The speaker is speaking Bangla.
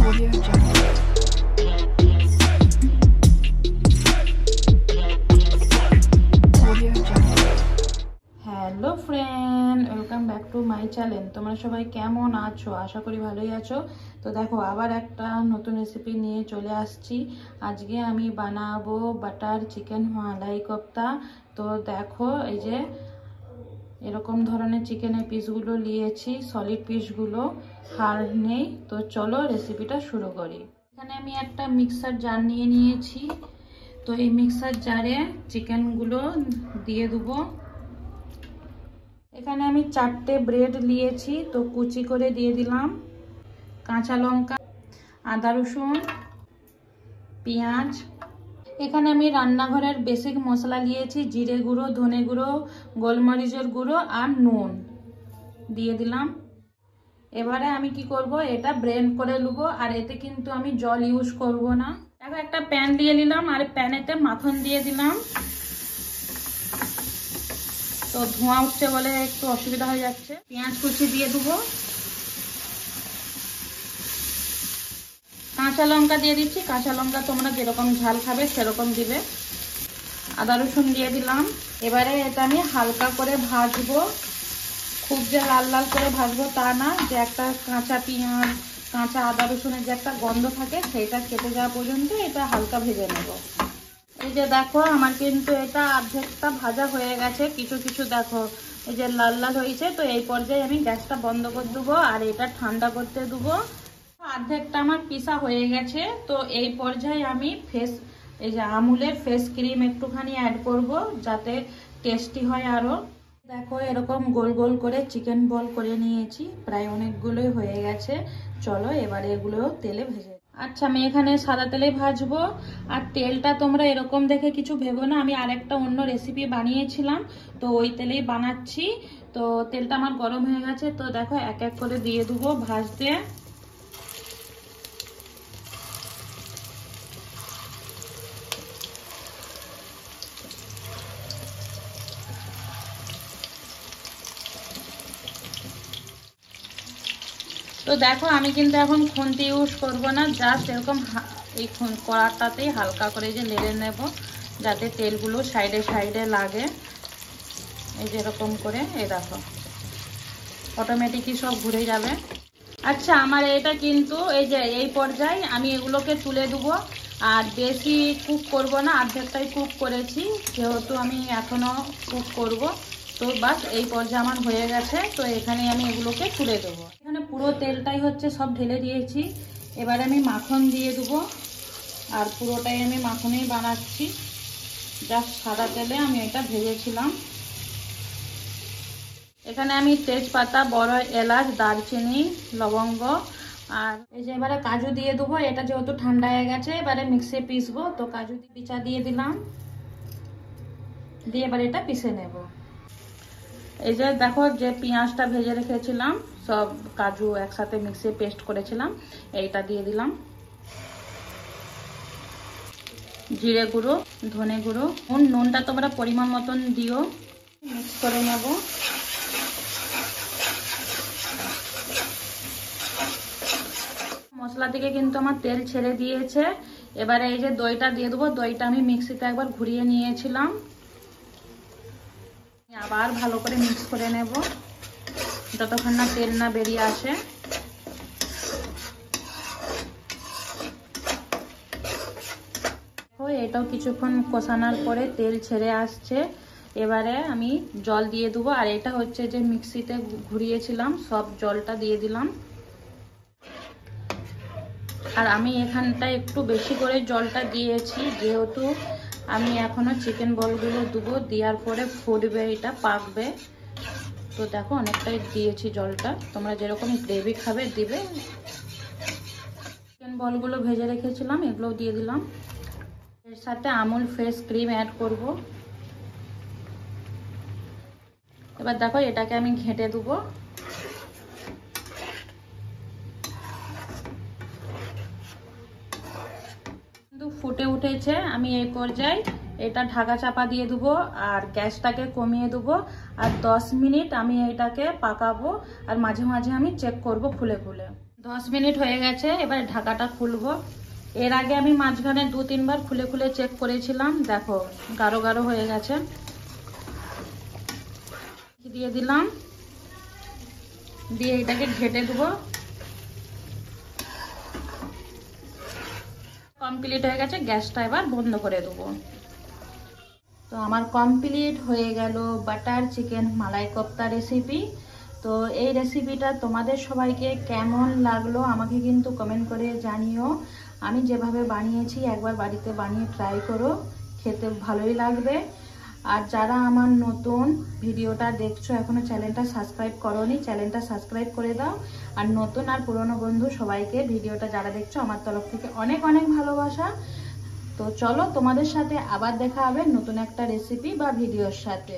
Audio Jungle. Audio Jungle. Hello friend, welcome back to my channel. তোমরা সবাই কেমন আছো? আশা করি ভালোই আছো। তো দেখো, আবার একটা নতুন রেসিপি নিয়ে চলে আসছি। আজকে আমি বানাবো বাটার চিকেন মালাই কোফতা। তো দেখো, এই যে এরকম ধরনের চিকেনের পিসগুলো নিয়েছি, সলিড পিসগুলো, হাড় নেই। তো চলো রেসিপিটা শুরু করি। এখানে আমি একটা মিক্সার জার নিয়ে নিয়েছি। তো এই মিক্সার জারে চিকেনগুলো দিয়ে দেবো। এখানে আমি 4টে ব্রেড নিয়েছি, তো কুচি করে দিয়ে দিলাম। কাঁচা লঙ্কা, আদা রসুন, পেঁয়াজ। এখানে আমি রান্নাঘরের বেসিক মশলা নিয়েছি, জিরে গুঁড়ো, ধনে গুঁড়ো, গোলমরিচের গুঁড়ো আর নুন দিয়ে দিলাম। এবারে আমি কি করব, এটা ব্লেন্ড করে নেবো। আর এতে কিন্তু আমি জল ইউজ করব না। দেখো, একটা প্যান দিয়ে নিলাম আর প্যানেতে মাখন দিয়ে দিলাম। তো ধোঁয়া উঠছে বলে একটু অসুবিধা হয়ে যাচ্ছে। পেঁয়াজ কুচি দিয়ে দেবো, কাঁচা লঙ্কা দিয়ে দিচ্ছি। কাঁচা লঙ্কা তোমরা যেরকম ঝাল খাবে সেরকম দিবে। আদা রসুন দিয়ে দিলাম। এবারে এটা আমি হালকা করে ভাজবো, খুব যে লাল লাল করে ভাজবো তা না, যে একটা কাঁচা পেঁয়াজ, কাঁচা আদা রসুনের যে একটা গন্ধ থাকে সেইটা কেটে যাওয়া পর্যন্ত এটা হালকা ভেজে নেব। এই যে দেখো, আমার কিন্তু এটা অর্ধেকটা ভাজা হয়ে গেছে। কিছু কিছু দেখো এই যে লাল লাল হয়েছে। তো এই পর্যায়ে আমি গ্যাসটা বন্ধ করে দেবো আর এটা ঠান্ডা করতে দেবো। অর্ধেকটা আমার পিসা হয়ে গেছে। তো এই পর্যায়ে আমি এই যে আমুলের ফেস ক্রিম একটুখানি অ্যাড করব, যাতে টেস্টি হয় আরো। দেখো, এরকম গোল গোল করে চিকেন বল করে নিয়েছি, প্রায় অনেকগুলোই হয়ে গেছে। চলো এবারে এগুলো তেলে ভেজে। আচ্ছা, আমি এখানে সাদা তেলে ভাজবো। আর তেলটা তোমরা এরকম দেখে কিছু ভেবো না, আমি আরেকটা অন্য রেসিপি বানিয়েছিলাম, তো ওই তেলেই বানাচ্ছি। তো তেলটা আমার গরম হয়ে গেছে। তো দেখো, এক এক করে দিয়ে দেবো ভাজতে। তো দেখো, আমি কিন্তু এখন খুন্তি ইউজ করব না, জাস্ট এরকম এই কড়াটাতেই হালকা করে যে নেড়ে নেব, যাতে তেলগুলো সাইডে সাইডে লাগে। এই যে এরকম করে, এই দেখো অটোমেটিকই সব ঘুরে যাবে। আচ্ছা, আমার এটা কিন্তু এই যে এই পর্যায়ে আমি এগুলোকে তুলে দেবো। আর বেশি কুক করব না, অর্ধেকটাই কুক করেছি, যেহেতু আমি এখনো কুক করব। তো বাস এই পর্যায়ে আমার হয়ে গেছে। তো এখানে আমি এগুলোকে তুলে দেবো। এখানে পুরো তেলটাই হচ্ছে সব ঢেলে দিয়েছি। এবারে আমি মাখন দিয়ে দেবো। আর পুরোটাই আমি মাখনেই বানাচ্ছি, জাস্ট সাদা তেলে আমি এটা ভেজেছিলাম। এখানে আমি তেজপাতা, বড় এলাচ, দারচিনি, লবঙ্গ আর এই যে এবারে কাজু দিয়ে দেবো। এটা যেহেতু ঠান্ডা হয়ে গেছে, এবারে মিক্সি পিসবো। তো কাজু পিচা দিয়ে দিলাম, দিয়ে এবারে এটা পিষে নেব। এই যে দেখো, যে পেঁয়াজটা ভেজে রেখেছিলাম, সব কাজু একসাথে মিক্সি পেস্ট করেছিলাম, এইটা দিয়ে দিলাম। জিরে গুঁড়ো, ধনে গুঁড়ো, নুনটা তোমরা পরিমাণ মতন দিও। মিক্স করে নেব। মশলা থেকে কিন্তু আমার তেল ছেড়ে দিয়েছে। এবারে এই যে দইটা দিয়ে দেবো। দইটা আমি মিক্সিতে একবার ঘুরিয়ে নিয়েছিলাম। আবার ভালো করে মিক্স করে নেব, যতক্ষণ না তেল না বেরিয়ে আসে। এটাও কিছুক্ষণ কষানোর পরে তেল ছেড়ে আসছে। এবারে আমি জল দিয়ে দেবো। আর এটা হচ্ছে যে মিক্সিতে ঘুরিয়েছিলাম, সব জলটা দিয়ে দিলাম। আর আমি এখানটায় একটু বেশি করে জলটা দিয়েছি, যেহেতু আমি এখনো চিকেন বলগুলো দেবো, দেওয়ার পরে ফুটবে, এটা পাকবে। তো দেখো, অনেকটাই দিয়েছি জলটা, তোমরা যেরকম গ্রেভি খাবে দিবে। চিকেন বলগুলো ভেজে রেখেছিলাম, এগুলো দিয়ে দিলাম। এর সাথে আমুল ফ্রেশ ক্রিম অ্যাড করব। এবার দেখো, এটাকে আমি ঘেঁটে দেবো। কিন্তু ফুটে উঠেছে। আমি এই পর্যায়ে এটা ঢাকা চাপা দিয়ে দেবো আর গ্যাসটাকে কমিয়ে দেবো। আর 10 মিনিট আমি এটাকে পাকাবো। আর মাঝে মাঝে আমি চেক করব খুলে খুলে। 10 মিনিট হয়ে গেছে, এবার ঢাকাটা খুলবো। এর আগে আমি মাঝখানে 2-3 বার খুলে খুলে চেক করেছিলাম, দেখো গাঢ় গাঢ় হয়ে গেছে। দিয়ে দিলাম, দিয়ে এটাকে ঘেটে দেবো। কমপ্লিট হয়ে গেছে, গ্যাসটা এবার বন্ধ করে দেবো। তো আমার কমপ্লিট হয়ে গেল বাটার চিকেন মালাই কোপ্তা রেসিপি। তো এই রেসিপিটা তোমাদের সবাইকে কেমন লাগলো আমাকে কিন্তু কমেন্ট করে জানিও। আমি যেভাবে বানিয়েছি একবার বাড়িতে বানিয়ে ট্রাই করো, খেতে ভালোই লাগবে। আর যারা আমার নতুন ভিডিওটা দেখছো এখনো চ্যানেলটা সাবস্ক্রাইব করোনি, চ্যানেলটা সাবস্ক্রাইব করে দাও। আর নতুন আর পুরনো বন্ধু সবাইকে ভিডিওটা যারা দেখছো আমার তরফ থেকে অনেক অনেক ভালোবাসা। তো চলো তোমাদের সাথে আবার দেখা হবে নতুন একটা রেসিপি বা ভিডিওর সাথে।